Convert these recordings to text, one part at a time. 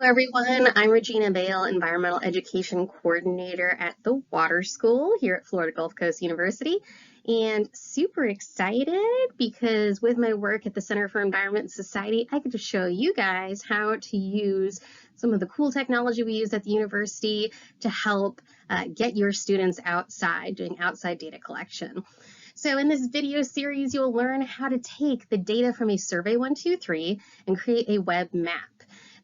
Hello everyone, I'm Regina Bale, Environmental Education Coordinator at the Water School here at Florida Gulf Coast University, and super excited because with my work at the Center for Environment and Society, I get to show you guys how to use some of the cool technology we use at the university to help get your students outside, doing outside data collection. So in this video series, you'll learn how to take the data from a Survey 123 and create a web map.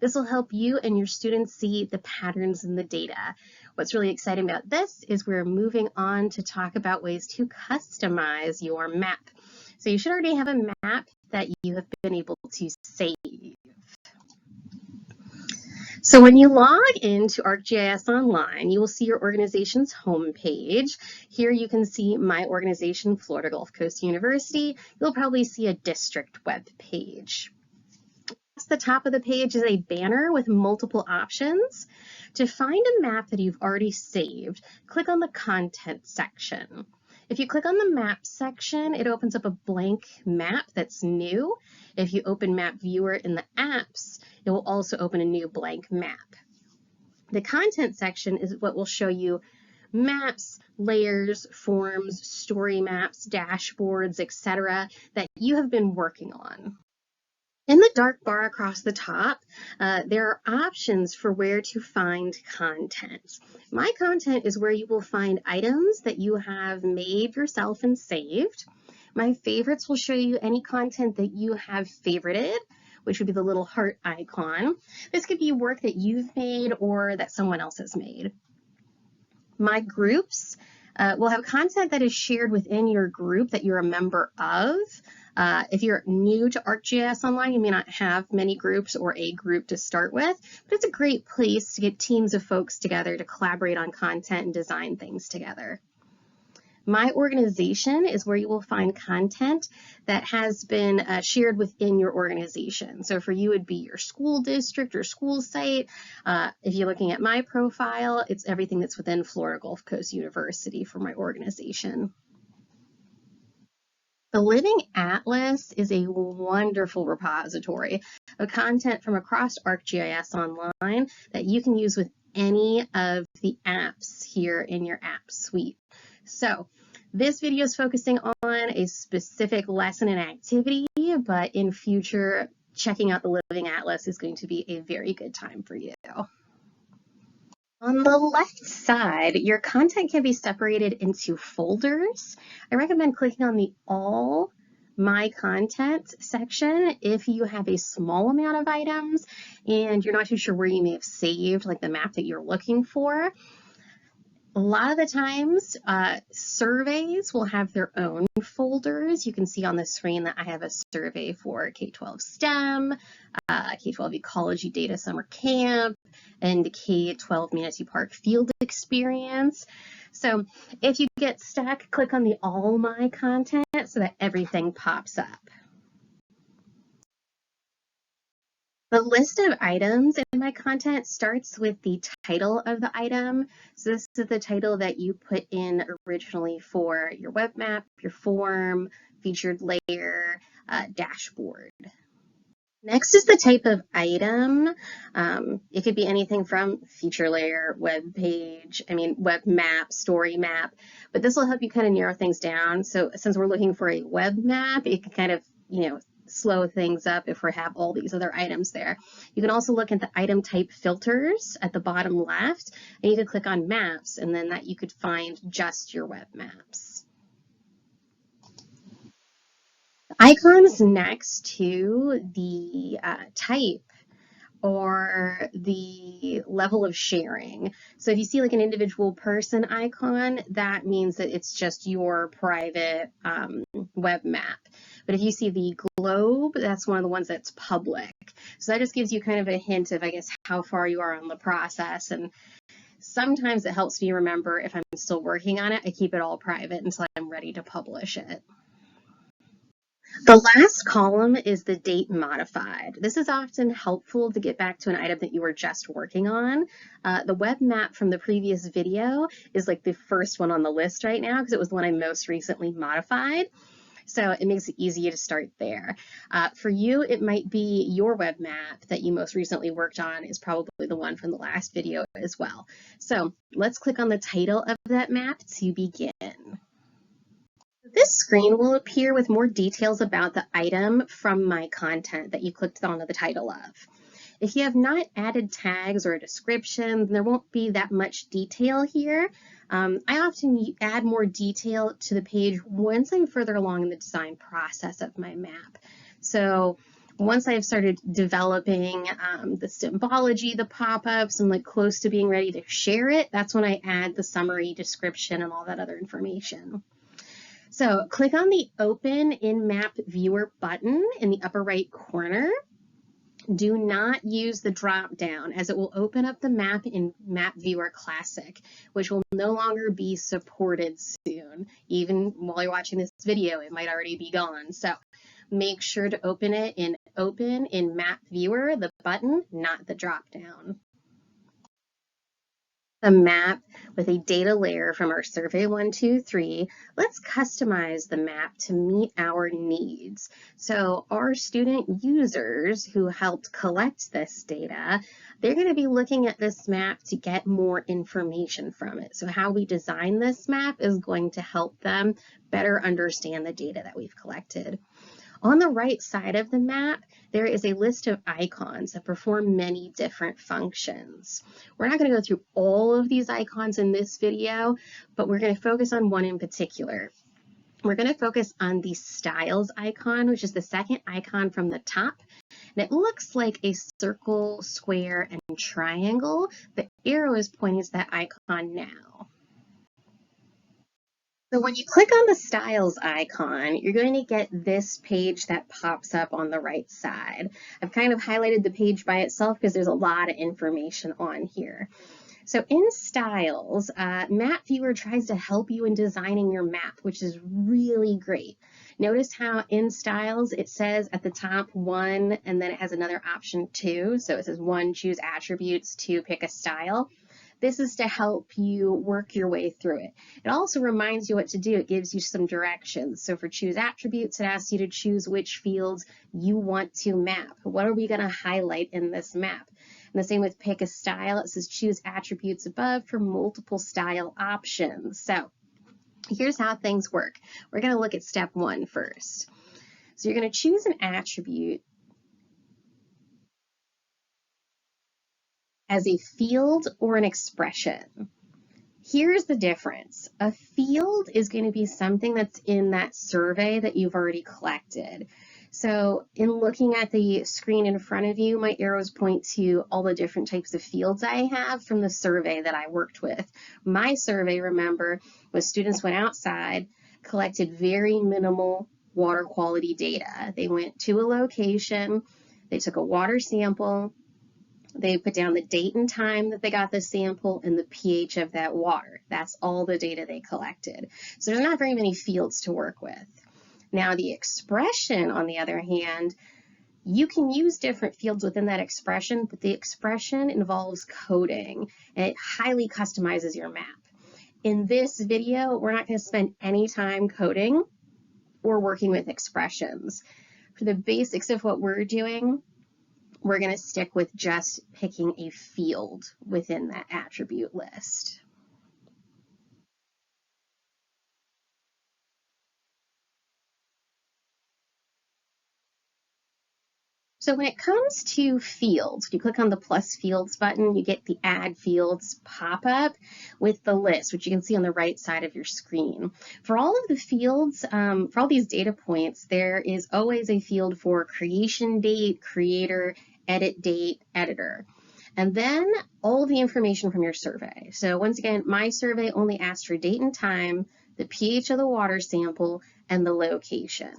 This will help you and your students see the patterns in the data. What's really exciting about this is we're moving on to talk about ways to customize your map. So you should already have a map that you have been able to save. So when you log into ArcGIS Online, you will see your organization's homepage. Here you can see my organization, Florida Gulf Coast University. You'll probably see a district web page. At the top of the page is a banner with multiple options. To find a map that you've already saved, click on the content section. If you click on the map section, it opens up a blank map that's new. If you open Map Viewer in the apps, it will also open a new blank map. The content section is what will show you maps, layers, forms, story maps, dashboards, etc. that you have been working on. In the dark bar across the top, there are options for where to find content. My content is where you will find items that you have made yourself and saved. My favorites will show you any content that you have favorited, which would be the little heart icon. This could be work that you've made or that someone else has made. My groups will have content that is shared within your group that you're a member of. If you're new to ArcGIS Online, you may not have many groups or a group to start with, but it's a great place to get teams of folks together to collaborate on content and design things together. My organization is where you will find content that has been shared within your organization. So for you, it'd be your school district or school site. If you're looking at my profile, it's everything that's within Florida Gulf Coast University for my organization. The Living Atlas is a wonderful repository of content from across ArcGIS Online that you can use with any of the apps here in your app suite. So this video is focusing on a specific lesson and activity, but in future, checking out the Living Atlas is going to be a very good time for you. On the left side, your content can be separated into folders. I recommend clicking on the All My Content section if you have a small amount of items and you're not too sure where you may have saved, like the map that you're looking for. A lot of the times, surveys will have their own folders. You can see on the screen that I have a survey for K12 STEM, K12 Ecology Data Summer Camp, and K12 Manatee Park Field Experience. So if you get stuck, click on the All My Content so that everything pops up. The list of items in my content starts with the title of the item. So this is the title that you put in originally for your web map, your form, featured layer, dashboard. Next is the type of item. It could be anything from feature layer, web page, web map, story map, but this will help you kind of narrow things down. So since we're looking for a web map, it can kind of, slow things up if we have all these other items there. You can also look at the item type filters at the bottom left, and you can click on maps, and then that you could find just your web maps. Icons next to the type or the level of sharing. So if you see like an individual person icon, that means that it's just your private web map. But if you see the globe, that's one of the ones that's public. So that just gives you kind of a hint of, I guess, how far you are on the process. And sometimes it helps me remember if I'm still working on it, I keep it all private until I'm ready to publish it. The last column is the date modified. This is often helpful to get back to an item that you were just working on. The web map from the previous video is like the first one on the list right now because it was the one I most recently modified. So it makes it easy to start there. For you, it might be your web map that you most recently worked on is probably the one from the last video as well. So let's click on the title of that map to begin. This screen will appear with more details about the item from my content that you clicked on the title of. If you have not added tags or a description, there won't be that much detail here. I often add more detail to the page once I'm further along in the design process of my map. So once I've started developing the symbology, the pop-ups, I'm like close to being ready to share it, that's when I add the summary, description, and all that other information. So click on the Open in Map Viewer button in the upper right corner. Do not use the drop down as it will open up the map in Map Viewer Classic, which will no longer be supported soon. Even while you're watching this video, it might already be gone. So make sure to open it in Open in Map Viewer, the button, not the drop down. A map with a data layer from our survey 123, let's customize the map to meet our needs. So our student users who helped collect this data, they're going to be looking at this map to get more information from it. So how we design this map is going to help them better understand the data that we've collected. On the right side of the map, there is a list of icons that perform many different functions. We're not going to go through all of these icons in this video, but we're going to focus on one in particular. We're going to focus on the styles icon, which is the second icon from the top. And it looks like a circle, square, and triangle. The arrow is pointing to that icon now. So when you click on the styles icon, you're going to get this page that pops up on the right side. I've kind of highlighted the page by itself because there's a lot of information on here. So in styles, Map Viewer tries to help you in designing your map, which is really great. Notice how in styles, it says at the top 1, and then it has another option 2. So it says 1, choose attributes, 2, pick a style. This is to help you work your way through it. It also reminds you what to do. It gives you some directions. So for choose attributes, it asks you to choose which fields you want to map. What are we going to highlight in this map? And the same with pick a style. It says choose attributes above for multiple style options. So here's how things work. We're going to look at step 1 first. So you're going to choose an attribute as a field or an expression. Here's the difference. A field is going to be something that's in that survey that you've already collected. So in looking at the screen in front of you, my arrows point to all the different types of fields I have from the survey that I worked with. My survey, remember, was students went outside, collected very minimal water quality data. They went to a location, they took a water sample, they put down the date and time that they got the sample and the pH of that water. That's all the data they collected. So there's not very many fields to work with. Now the expression, on the other hand, you can use different fields within that expression, but the expression involves coding and it highly customizes your map. In this video, we're not going to spend any time coding or working with expressions. For the basics of what we're doing, we're going to stick with just picking a field within that attribute list. So when it comes to fields, you click on the plus fields button, you get the add fields pop-up with the list, which you can see on the right side of your screen. For all of the fields, for all these data points, there is always a field for creation date, creator, edit date, editor. And then all the information from your survey. So once again, my survey only asked for date and time, the pH of the water sample, and the location.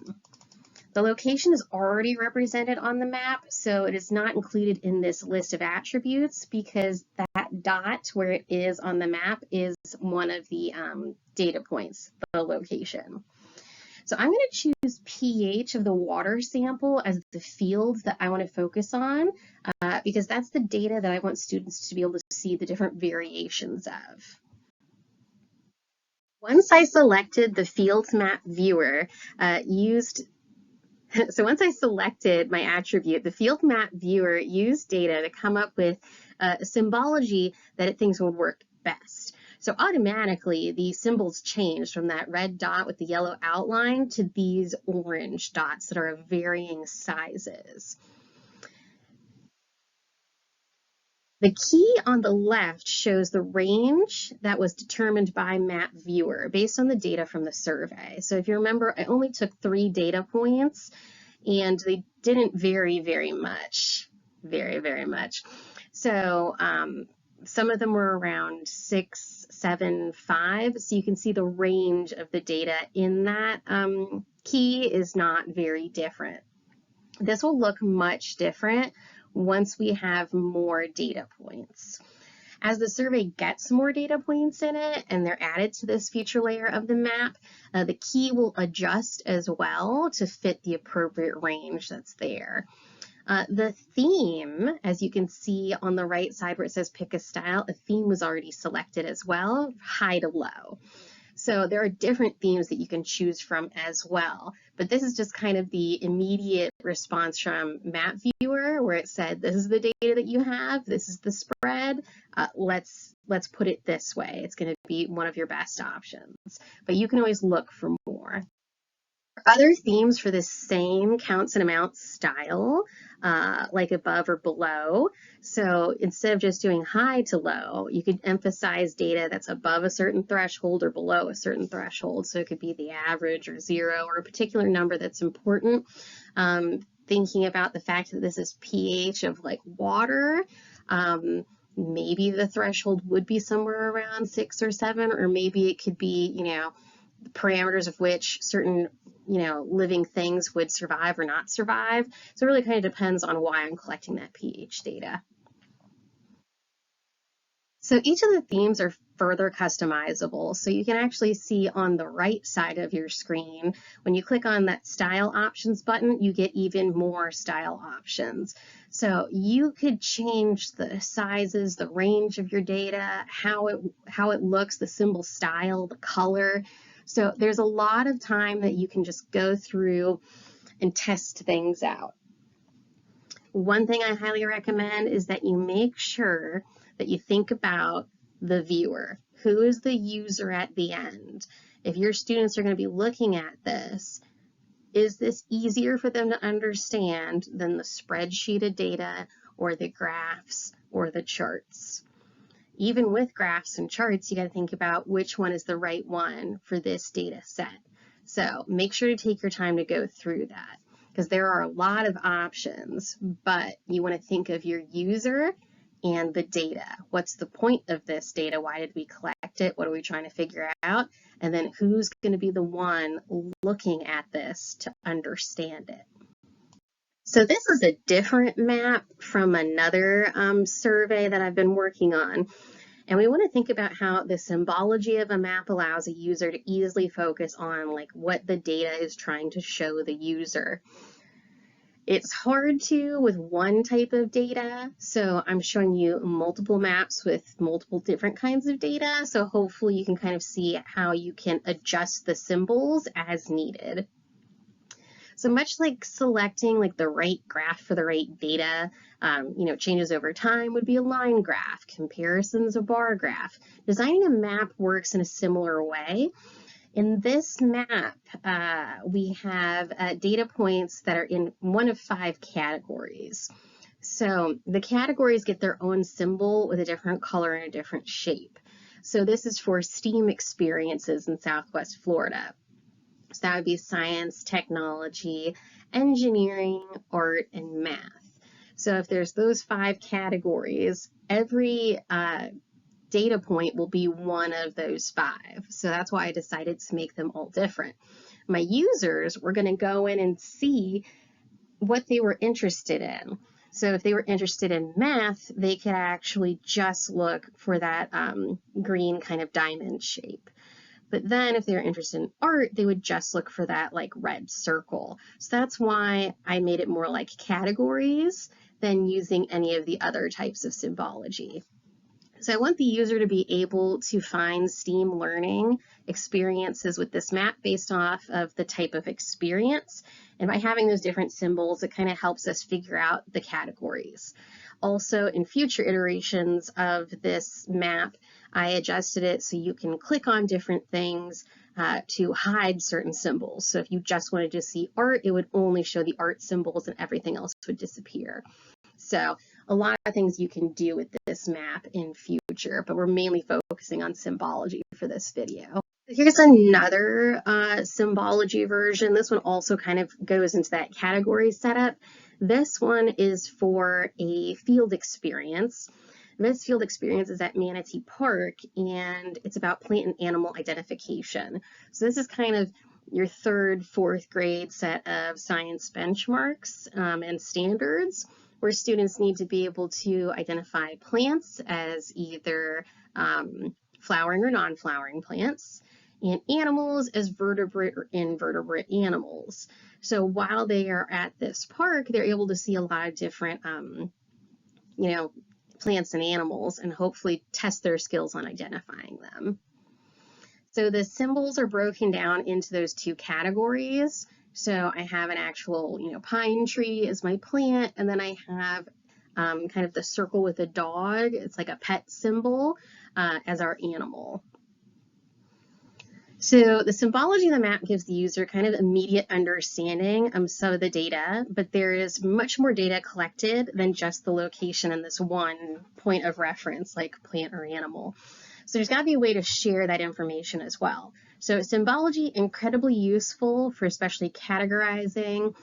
The location is already represented on the map, so it is not included in this list of attributes because that dot where it is on the map is one of the data points, the location. So I'm going to choose pH of the water sample as the field that I want to focus on because that's the data that I want students to be able to see the different variations of. Once I selected the field map viewer, used so once I selected my attribute, the field map viewer used data to come up with a symbology that it thinks would work best. So automatically, the symbols changed from that red dot with the yellow outline to these orange dots that are of varying sizes. The key on the left shows the range that was determined by Map Viewer based on the data from the survey. So if you remember, I only took 3 data points and they didn't vary very much, very much. So some of them were around 6, 7, 5. So you can see the range of the data in that key is not very different. This will look much different once we have more data points. As the survey gets more data points in it and they're added to this feature layer of the map, the key will adjust as well to fit the appropriate range that's there. The theme, as you can see on the right side where it says pick a style, a theme was already selected as well, high to low. So there are different themes that you can choose from as well. But this is just kind of the immediate response from Map Viewer where it said, this is the data that you have, this is the spread, let's put it this way. It's going to be one of your best options. But you can always look for more. Other themes for this same counts and amounts style, like above or below. So instead of just doing high to low, you could emphasize data that's above a certain threshold or below a certain threshold. So it could be the average or 0 or a particular number that's important. Thinking about the fact that this is pH of like water, maybe the threshold would be somewhere around 6 or 7, or maybe it could be, the parameters of which certain living things would survive or not survive. So it really kind of depends on why I'm collecting that pH data. So each of the themes are further customizable. So you can actually see on the right side of your screen, when you click on that style options button, you get even more style options. So you could change the sizes, the range of your data, how it looks, the symbol style, the color. So there's a lot of time that you can just go through and test things out. One thing I highly recommend is that you make sure that you think about the viewer. Who is the user at the end? If your students are going to be looking at this, is this easier for them to understand than the spreadsheeted data or the graphs or the charts? Even with graphs and charts, you got to think about which one is the right one for this data set. So make sure to take your time to go through that because there are a lot of options, but you want to think of your user and the data. What's the point of this data? Why did we collect it? What are we trying to figure out? And then who's going to be the one looking at this to understand it? So this is a different map from another survey that I've been working on. And we want to think about how the symbology of a map allows a user to easily focus on like what the data is trying to show the user. It's hard to with one type of data, so I'm showing you multiple maps with multiple different kinds of data, so hopefully you can kind of see how you can adjust the symbols as needed. So much like selecting like the right graph for the right data, changes over time would be a line graph, comparisons a bar graph. Designing a map works in a similar way. In this map, we have data points that are in one of 5 categories. So the categories get their own symbol with a different color and a different shape. So this is for STEAM experiences in Southwest Florida. So that would be science, technology, engineering, art, and math. So if there's those 5 categories, every data point will be one of those 5. So that's why I decided to make them all different. My users were going to go in and see what they were interested in. So if they were interested in math, they could actually just look for that green kind of diamond shape. But then if they were interested in art, they would just look for that like red circle. So that's why I made it more like categories than using any of the other types of symbology. So I want the user to be able to find STEAM learning experiences with this map based off of the type of experience. And by having those different symbols, it kind of helps us figure out the categories. Also, in future iterations of this map, I adjusted it so you can click on different things to hide certain symbols. So if you just wanted to see art, it would only show the art symbols and everything else would disappear. So a lot of things you can do with this map in future, but we're mainly focusing on Symbology for this video. Here's another Symbology version. This one also kind of goes into that category setup. This one is for a field experience. This field experience is at Manatee Park, and it's about plant and animal identification. So this is kind of your third, fourth grade set of science benchmarks and standards, where students need to be able to identify plants as either flowering or non-flowering plants, and animals as vertebrate or invertebrate animals. So while they are at this park, they're able to see a lot of different, plants and animals, and hopefully test their skills on identifying them. So the symbols are broken down into those two categories. So I have an actual, pine tree as my plant, and then I have kind of the circle with a dog. It's like a pet symbol as our animal. So the symbology of the map gives the user kind of immediate understanding of some of the data, but there is much more data collected than just the location in this one point of reference, like plant or animal. So there's got to be a way to share that information as well. So symbology, incredibly useful for especially categorizing.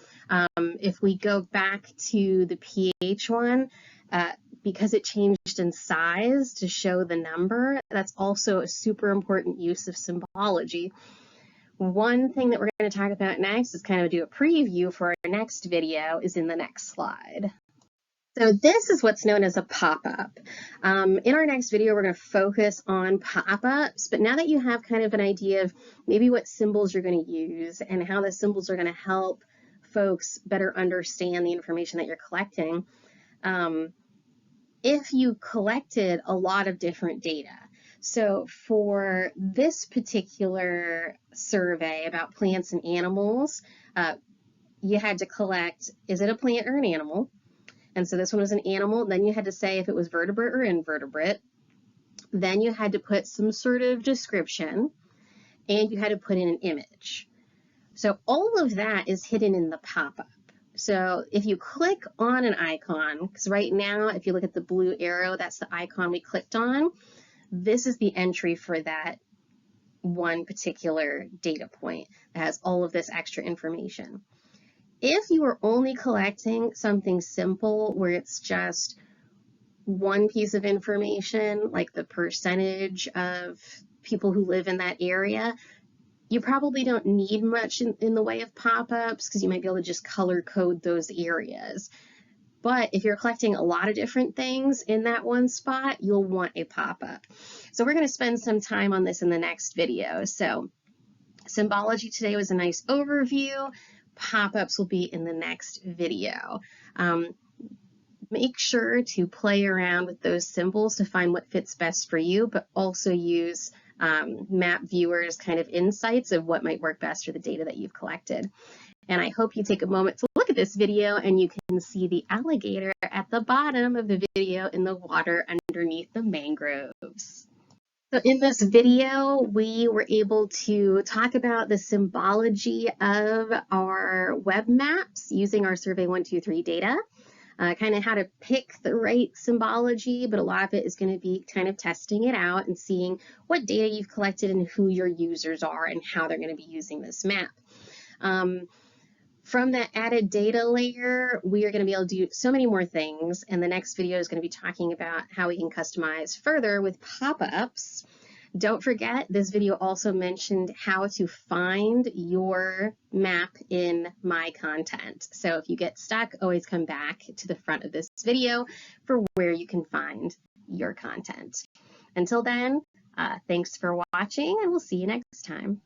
If we go back to the pH one, because it changed in size to show the number, that's also a super important use of symbology. One thing that we're going to talk about next is kind of do a preview for our next video is in the next slide. So this is what's known as a pop-up. In our next video, we're going to focus on pop-ups, but now that you have kind of an idea of maybe what symbols you're going to use and how the symbols are going to help folks better understand the information that you're collecting, if you collected a lot of different data. So for this particular survey about plants and animals, you had to collect, is it a plant or an animal? And so this one was an animal. Then you had to say if it was vertebrate or invertebrate. Then you had to put some sort of description, and you had to put in an image. So all of that is hidden in the pop-up. So if you click on an icon, because right now, if you look at the blue arrow, that's the icon we clicked on. This is the entry for that one particular data point that has all of this extra information. If you are only collecting something simple where it's just one piece of information, like the percentage of people who live in that area, you probably don't need much in the way of pop-ups because you might be able to just color code those areas. But if you're collecting a lot of different things in that one spot, you'll want a pop-up. So we're going to spend some time on this in the next video. So symbology today was a nice overview. Pop-ups will be in the next video. Make sure to play around with those symbols to find what fits best for you, but also use map viewers kind of insights of what might work best for the data that you've collected. And I hope you take a moment to look at this video and you can see the alligator at the bottom of the video in the water underneath the mangroves. So in this video, we were able to talk about the symbology of our web maps using our Survey 123 data, kind of how to pick the right symbology, but a lot of it is going to be kind of testing it out and seeing what data you've collected and who your users are and how they're going to be using this map. From that added data layer, we are going to be able to do so many more things, and the next video is going to be talking about how we can customize further with pop-ups. Don't forget, this video also mentioned how to find your map in My Content. So if you get stuck, always come back to the front of this video for where you can find your content. Until then, thanks for watching, and we'll see you next time.